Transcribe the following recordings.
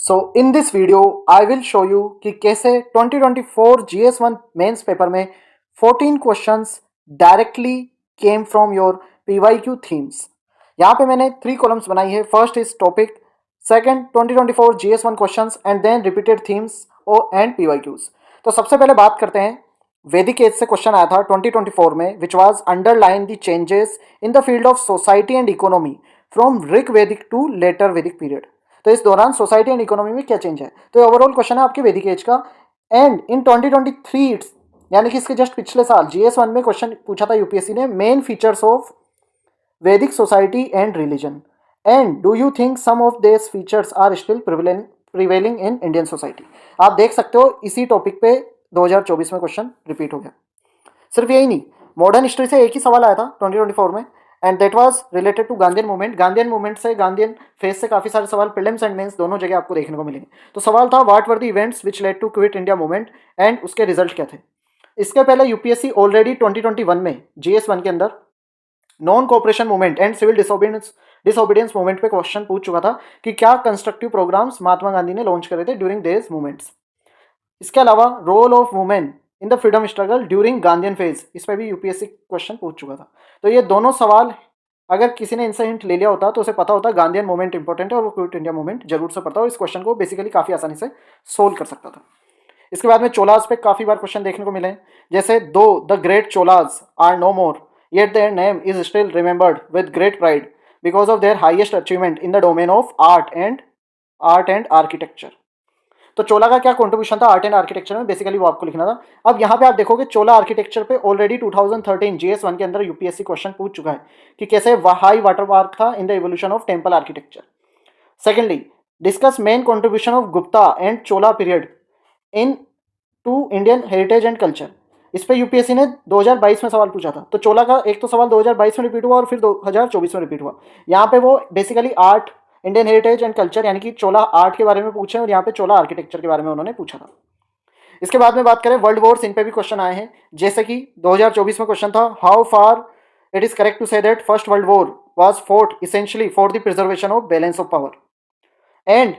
So in this video I will show you कि कैसे 2024 GS1 mains paper में 14 questions directly came from your PYQ themes. यहाँ पे मैंने 3 कॉलम्स बनाई है। First is topic, second 2024 GS1 questions and then repeated themes and PYQs। तो सबसे पहले बात करते हैं वैदिक एज से क्वेश्चन आया था 2024 में, which was underline the changes in the field of society and economy from Rig वैदिक टू लेटर वैदिक पीरियड। तो इस दौरान सोसाइटी एंड इकोनॉमी में क्या चेंज है, तो ओवरऑल क्वेश्चन है आपके वैदिक एज का। एंड इन 2023 यानी कि इसके जस्ट पिछले साल GS1 में क्वेश्चन पूछा था यूपीएससी ने, main features of Vedic society and religion and do you think some of this features are still prevailing in Indian society. आप देख सकते हो इसी टॉपिक पे 2024 में क्वेश्चन रिपीट हो गया। सिर्फ यही नहीं, मॉडर्न हिस्ट्री से एक ही सवाल आया था 2024 में and that was related to Gandhian movement. Gandhian movement से, गांधीयन फेज से काफी सारे सवाल प्रीलिम्स एंड मेंस दोनों जगह आपको देखने को मिलेंगे। तो सवाल था, what were the events which led to quit India movement and उसके रिजल्ट क्या थे। इसके पहले यूपीएससी ऑलरेडी 2021 में GS1 के अंदर non cooperation movement and civil disobedience movement पे क्वेश्चन पूछ चुका था कि क्या कंस्ट्रक्टिव प्रोग्राम्स महात्मा गांधी ने लॉन्च करे थे ड्यूरिंग देज मूवमेंट्स। इसके अलावा role of women in the freedom struggle during Gandhian phase, इस पर भी यूपीएससी क्वेश्चन पूछ चुका था। तो ये दोनों सवाल अगर किसी ने इनसे हिंट ले लिया होता तो उसे पता होता गांधीयन मूवमेंट इंपॉर्टेंट है और वो क्विट इंडिया मूवमेंट जरूर से पढ़ता हो। इस क्वेश्चन को बेसिकली काफी आसानी से सोल्व कर सकता था। इसके बाद में चोलाज पे काफी बार क्वेश्चन देखने को मिले हैं, जैसे though the great Cholas are no more yet their name is still remembered with great pride because of their highest achievement in the domain of art and architecture. तो चोला का क्या कंट्रीब्यूशन था आर्ट एंड आर्किटेक्चर में, basically वो आपको लिखना था। अब यहाँ पे आप देखोगे चोला आर्किटेक्चर पे ऑलरेडी 2013 GS1 के अंदर यूपीएससी क्वेश्चन पूछ चुका है कि कैसे हाई वाटर मार्क था in the evolution of temple architecture. Secondly, discuss main contribution of Gupta and Chola period into Indian heritage and culture. इस पे यूपीएससी ने 2022 में सवाल पूछा था। तो चोला का एक तो सवाल 2022 में रिपीट हुआ और फिर 2024 में रिपीट हुआ। यहाँ पे वो basically art, Indian heritage and culture यानी कि चोला आर्ट के बारे में पूछे और यहाँ पे चोला आर्किटेक्चर के बारे में उन्होंने पूछा था। इसके बाद में बात करें वर्ल्ड वॉर्स, इन पे भी क्वेश्चन आए हैं, जैसे कि 2024 में क्वेश्चन था, how far it is correct to say that first world war was fought essentially for the preservation of balance of power. And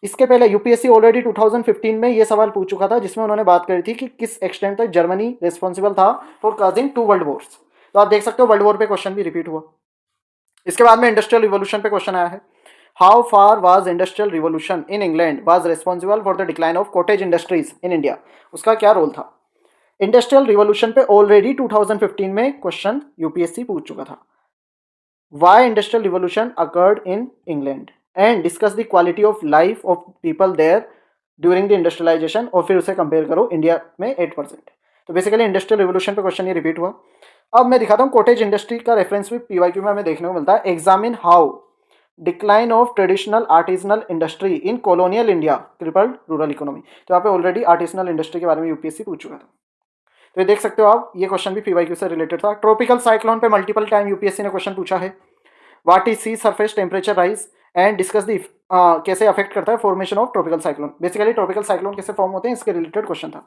इसके पहले यूपीएससी ऑलरेडी 2015 में ये सवाल पूछ चुका था, जिसमें उन्होंने बात करी थी कि किस एक्सटेंट तक जर्मनी रिस्पॉन्सिबल था फॉर काजिंग 2 वर्ल्ड वॉर्स। तो आप देख सकते हो वर्ल्ड वॉर पे क्वेश्चन भी रिपीट हुआ। इसके बाद में इंडस्ट्रियल रिवोल्यूशन पे क्वेश्चन आया है, how far was industrial revolution in England was responsible for the decline of cottage industries in India, उसका क्या रोल था। इंडस्ट्रियल रिवोल्यूशन पे ऑलरेडी 2015 में क्वेश्चन यूपीएससी पूछ चुका था, why industrial revolution occurred in England and discuss the quality of life of people there during the industrialisation, और फिर उसे कंपेयर करो इंडिया में 8%। तो बेसिकली इंडस्ट्रियल रिवोल्यूशन पे क्वेश्चन ये रिपीट हुआ। अब मैं दिखाता हूँ कॉटेज इंडस्ट्री का रेफरेंस भी पीवाईक्यू में हमें देखने को मिलता है। Examine how decline of traditional artisanal industry in colonial India crippled rural economy. तो यहाँ पे ऑलरेडी आर्टिजनल इंडस्ट्री के बारे में यूपीएससी पूछ चुका था। तो ये देख सकते हो आप, ये क्वेश्चन भी पीवाईक्यू से रिलेटेड था। ट्रॉपिकल साइक्लोन पे मल्टीपल टाइम यूपीएससी ने क्वेश्चन पूछा है, what is sea surface temperature rise and discuss the कैसे अफेक्ट करता है formation of tropical cyclone. Basically tropical cyclone कैसे फॉर्म होते हैं इसके रिलेटेड क्वेश्चन था।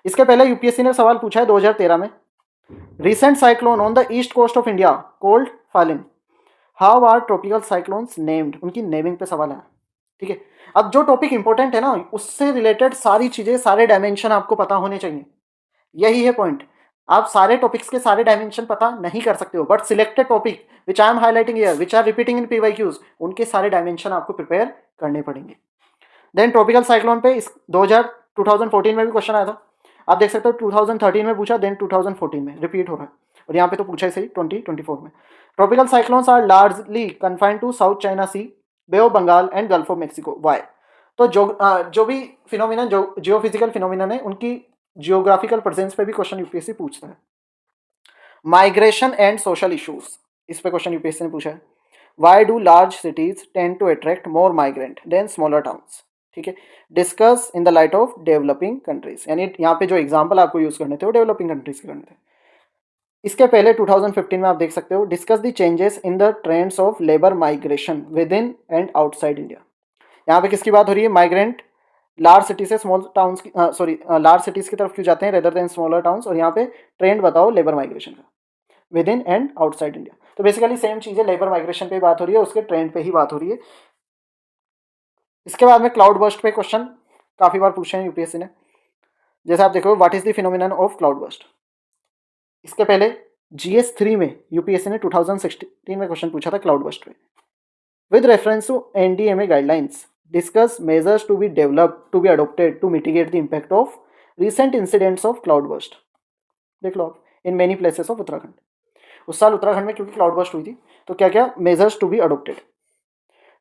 इसके पहले यूपीएससी ने सवाल पूछा है 2013 में, recent cyclone on the east coast of India called Phailin, how are tropical cyclones named, उनकी नेमिंग पे सवाल है। ठीक है, अब जो टॉपिक इंपॉर्टेंट है ना, उससे रिलेटेड सारी चीजें, सारे डायमेंशन आपको पता होने चाहिए। यही है पॉइंट। आप सारे टॉपिक्स के सारे डायमेंशन पता नहीं कर सकते हो, but selected topic which I am highlighting here which are repeating in PYQs, उनके सारे डायमेंशन आपको प्रिपेयर करने पड़ेंगे। देन ट्रॉपिकल साइक्लोन पे इस 2014 में भी क्वेश्चन आया था। आप देख सकते हो 2013 में पूछा, देन 2014 में रिपीट हो रहा है, और यहाँ पे तो पूछा ही सही 2024 में। Tropical cyclones are largely confined to South China Sea, Bay of Bengal and Gulf of Mexico. Why? तो जो भी फिनोमिना, जो जियोफिजिकल फिनोमिना है, उनकी जियोग्राफिकल प्रेजेंस पे भी क्वेश्चन यूपीएससी पूछता है। माइग्रेशन एंड सोशल इश्यूज, इस पे क्वेश्चन यूपीएससी ने पूछा है। Why do large cities tend to attract more migrant than smaller towns. ठीक है, discuss in the light of developing countries, यानी यहाँ पे जो एग्जांपल आपको यूज करने थे वो डेवलपिंग कंट्रीज के करने थे। इसके पहले 2015 में आप देख सकते हो, discuss the changes in the trends of labour migration with in and outside India. यहाँ पे किसकी बात हो रही है, माइग्रेंट लार्ज सिटी से स्मॉल टाउन्स की, लार्ज सिटीज की तरफ क्यों जाते हैं रेदर देन स्मॉलर टाउन्स, और यहाँ पे ट्रेंड बताओ लेबर माइग्रेशन का with in and outside India. तो बेसिकली सेम चीज़ है, लेबर माइग्रेशन पे बात हो रही है, उसके ट्रेंड पे ही बात हो रही है। इसके बाद में क्लाउड बर्स्ट पे क्वेश्चन काफ़ी बार पूछे हैं यूपीएससी ने। जैसे आप देखो what is the phenomenon of cloud burst. इसके पहले GS3 में यूपीएससी ने 2016 में क्वेश्चन पूछा था क्लाउड बर्स्ट पे। With reference to NDMA guidelines discuss measures to be developed to be adopted to mitigate the impact of recent incidents of cloud burst. देख लो आप, in many places of Uttarakhand. उस साल उत्तराखंड में क्योंकि क्लाउड बर्स्ट हुई थी, तो क्या क्या मेजर्स टू बी अडोप्टेड।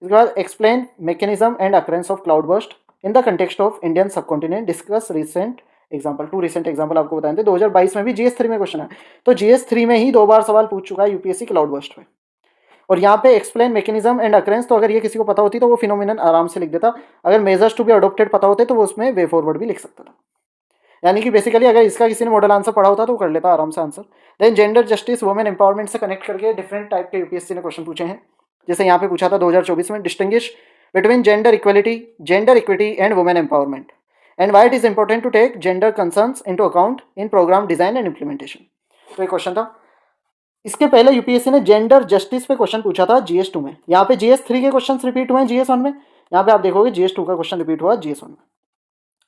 इसके बाद explain mechanism and occurrence of cloud burst in the context of Indian subcontinent, discuss recent example. 2 recent example आपको बताए थे 2022 में भी GS3 में क्वेश्चन है, तो GS3 में ही 2 बार सवाल पूछ चुका है यूपीएससी क्लाउड बर्स्ट में। और यहाँ पे एक्सप्लेन मैकेनिज्म एंड अकरेंस, तो अगर ये किसी को पता होती तो वो फिनोमिनन आराम से लिख देता। अगर मेजर्स टू बी अडोप्टेड पता होते तो वो उसमें वे फॉरवर्ड भी लिख सकता था। यानी कि बेसिकली अगर इसका किसी ने मॉडल आंसर पढ़ा होता तो वो कर लेता आराम से answer. Then gender justice women empowerment से कनेक्ट करके डिफरेंट टाइप के यूपीएससी ने क्वेश्चन पूछे हैं। जैसे यहाँ पे पूछा था 2024 में, distinguish between gender equity and women empowerment and why it is important to take gender concerns into account in programme design and implementation. तो ये क्वेश्चन था। इसके पहले यूपीएससी ने जेंडर जस्टिस पे क्वेश्चन पूछा था GS2 में। यहाँ पे GS3 के क्वेश्चन रिपीट हुए हैं GS1 में, यहाँ पे आप देखोगे GS2 का क्वेश्चन रिपीट हुआ GS1 में।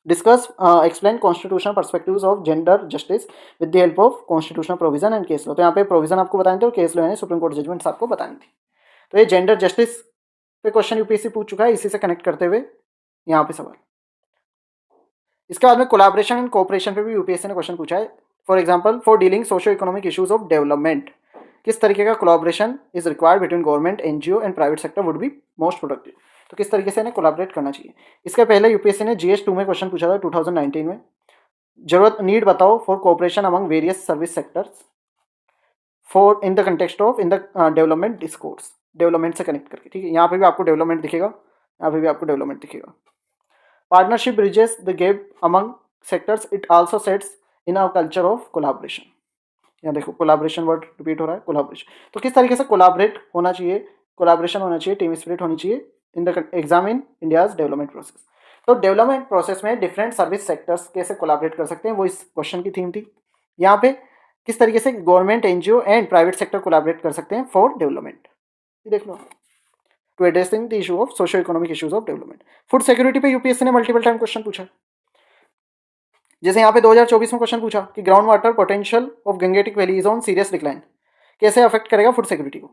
Discuss explain constitutional perspectives of gender justice with the help of constitutional provision and case law. तो यहाँ पे प्रोविजन आपको बताने थे और केस लॉ यानी सुप्रीम कोर्ट जजमेंट्स आपको बतानी थी। तो ये जेंडर जस्टिस पे क्वेश्चन यूपीएससी पूछ चुका है, इसी से कनेक्ट करते हुए यहाँ पे सवाल। इसके बाद में कोलैबोरेशन एंड कोऑपरेशन पे भी यूपीएससी ने क्वेश्चन पूछा है। For example, for dealing socio economic issues of development, किस तरीके का collaboration is required between government, NGO and private sector would be most productive. तो किस तरीके से इन्हें कोलैबोरेट करना चाहिए। इसके पहले यूपीएससी ने GS2 में क्वेश्चन पूछा था 2019 में, जरूरत नीड बताओ for cooperation among various service sectors for in the context of in the development discourse, development से कनेक्ट करके। ठीक है, यहाँ पे भी आपको डेवलपमेंट दिखेगा, यहाँ पे भी आपको डेवलपमेंट दिखेगा। Partnership bridges the gap among sectors, it also sets in a culture of collaboration. यहाँ देखो कोलैबोरेशन वर्ड रिपीट हो रहा है, कोलैबोरेशन। तो किस तरीके से कोलैबोरेट होना चाहिए, कोलैबोरेशन होना चाहिए, टीम स्पिरिट होनी चाहिए in the exam in India's development process. तो डेवलपमेंट प्रोसेस में डिफरेंट सर्विस सेक्टर्स कैसे कोलैबोरेट कर सकते हैं, वो इस क्वेश्चन की थीम थी। यहाँ पे किस तरीके से government, NGO and private sector collaborate कर सकते हैं फॉर डेवलपमेंट, ये देख लो। To addressing the issue of socio economic issues of development. Food security पे यूपीएससी ने मल्टीपल टाइम क्वेश्चन पूछा। जैसे यहाँ पे 2024 में क्वेश्चन पूछा कि ground water potential of Gangetic valley is on serious decline, कैसे अफेक्ट करेगा फूड सिक्योरिटी को।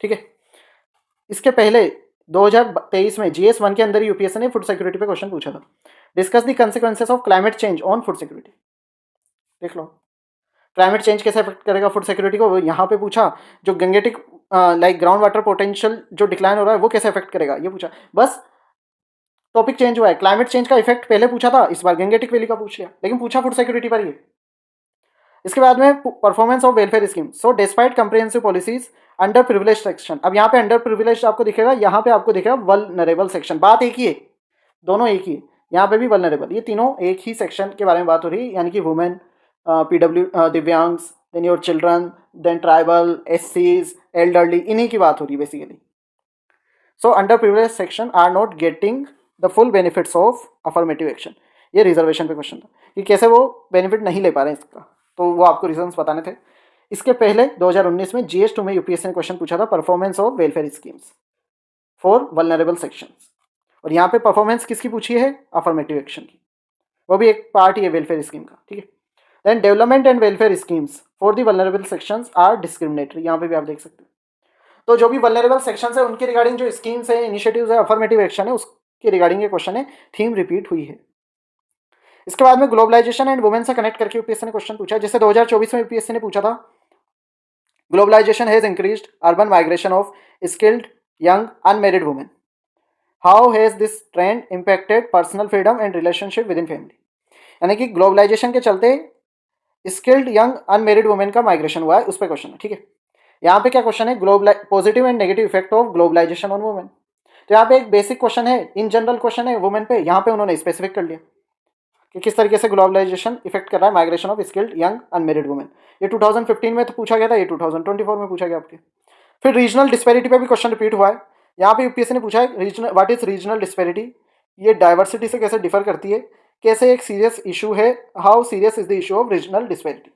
ठीक है, इसके पहले 2023 में GS1 के अंदर यूपीएससी ने फूड सिक्योरिटी पे क्वेश्चन पूछा था। Discuss the consequences of climate change on food security. देख लो क्लाइमेट चेंज कैसे अफेक्ट करेगा फूड सिक्योरिटी को, यहाँ पे पूछा। जो Gangetic like ground water potential जो डिक्लाइन हो रहा है वो कैसे अफेक्ट करेगा, ये पूछा। बस टॉपिक चेंज हुआ है, क्लाइमेट चेंज का इफेक्ट पहले पूछा था, इस बार गंगेटिक वैली का पूछ लिया, लेकिन पूछा फूड सिक्योरिटी पर ये। इसके बाद में performance of welfare scheme, so despite comprehensive policies under privilege section. अब यहाँ पे अंडर प्रिविलेज आपको दिखेगा, यहाँ पे आपको दिखेगा वल्नरेबल सेक्शन। बात एक ही है, दोनों एक ही है, यहाँ पे भी वल्नरेबल, ये तीनों एक ही सेक्शन के बारे में बात हो रही है, यानी कि वुमेन, PW दिव्यांग्स, then your children, then tribal, SCs, elderly, इन्हीं की बात हो रही है basically. So under privilege section are not getting the full benefits of affirmative action. ये रिजर्वेशन पे क्वेश्चन था कि कैसे वो बेनिफिट नहीं ले पा रहे हैं इसका, तो वो आपको रीजंस बताने थे। इसके पहले 2019 में GS2 में यूपीएससी ने क्वेश्चन पूछा था performance of welfare schemes for vulnerable sections, और यहाँ पे परफॉर्मेंस किसकी पूछी है, अफर्मेटिव एक्शन की, वो भी एक पार्ट ही है वेलफेयर स्कीम का। ठीक है, then development and welfare schemes for the vulnerable sections are discriminatory, यहाँ पे भी आप देख सकते हैं। तो जो भी वल्नरेबल सेक्शंस है उनके रिगार्डिंग जो स्कीम्स है, इनिशिएटिव्स है, अफर्मेटिव एक्शन है, उसके रिगार्डिंग ये क्वेश्चन है, थीम रिपीट हुई है। इसके बाद में ग्लोबलाइजेशन एंड वुमेन से कनेक्ट करके यूपीएससी ने क्वेश्चन पूछा। जैसे 2024 में यूपीएससी ने पूछा था, globalisation has increased urban migration of skilled young unmarried women, how has this trend impacted personal freedom and relationship within family. यानी कि ग्लोबलाइजेशन के चलते स्किल्ड यंग अनमेरिड वुमेन का माइग्रेशन हुआ है, उस पर क्वेश्चन है। ठीक है, यहाँ पे क्या क्वेश्चन है, positive and negative effect of globalisation on women. तो यहाँ पे एक बेसिक क्वेश्चन है, इन जनरल क्वेश्चन है वुमेन पे, यहाँ पे उन्होंने स्पेसिफिक कर लिया कि किस तरीके से ग्लोबलाइजेशन इफेक्ट कर रहा है migration of skilled young unmarried women. ये 2015 में तो पूछा गया था, ये 2024 में पूछा गया आपके। फिर रीजनल डिस्पैरिटी पे भी क्वेश्चन रिपीट हुआ है। यहाँ पे यूपीएससी ने पूछा है regional, what is regional disparity, ये डाइवर्सिटी से कैसे डिफर करती है, कैसे एक सीरियस इशू है, how serious is the issue of regional disparity.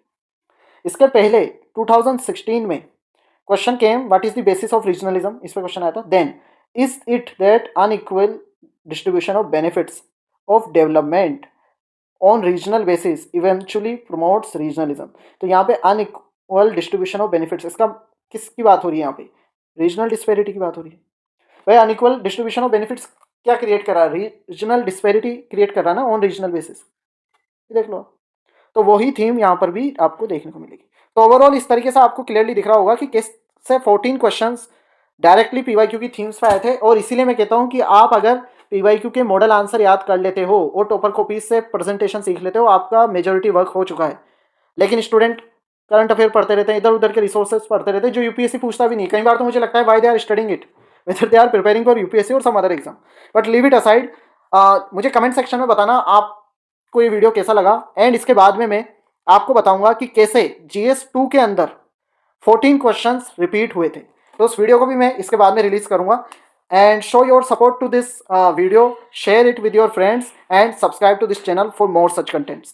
इसके पहले 2016 में question came, what is the basis of regionalism, इस पर क्वेश्चन आया था। Then is it that unequal distribution of benefits of development on regional basis eventually promotes regionalism. तो यहाँ पे अनइक्वल डिस्ट्रीब्यूशन ऑफ बेनिफिट्स, इसका किसकी बात हो रही है यहाँ पे? रीजनल डिस्पैरिटी की बात हो रही है। भाई अनइक्वल डिस्ट्रीब्यूशन ऑफ बेनिफिट्स क्या क्रिएट कर रहा है? रीजनल डिस्पैरिटी क्रिएट कर रहा है ना ऑन रीजनल बेसिस। देख लो, तो वही थीम यहाँ पर भी आपको देखने को मिलेगी। तो ओवरऑल इस तरीके से आपको क्लियरली दिख रहा होगा कि कैसे 14 क्वेश्चंस डायरेक्टली पीवाईक्यू की थीम्स पे आए थे। और इसीलिए मैं कहता हूँ कि आप अगर पीवाईक्यू के मॉडल आंसर याद कर लेते हो और टॉपर कॉपीज से प्रेजेंटेशन सीख लेते हो, आपका मेजोरिटी वर्क हो चुका है। लेकिन स्टूडेंट करंट अफेयर पढ़ते रहते हैं, इधर उधर के रिसोर्सेज पढ़ते रहते हैं जो यूपीएससी पूछता भी नहीं। कई बार तो मुझे लगता है why they are studying it, whether they are preparing for UPSC और some other exam. But leave it aside. मुझे कमेंट सेक्शन में बताना आपको ये वीडियो कैसा लगा। एंड इसके बाद में मैं आपको बताऊंगा कि कैसे जीएस 2 के अंदर 14 क्वेश्चंस रिपीट हुए थे। तो उस वीडियो को भी मैं इसके बाद में रिलीज करूंगा। And show your support to this video, share it with your friends and subscribe to this channel for more such contents.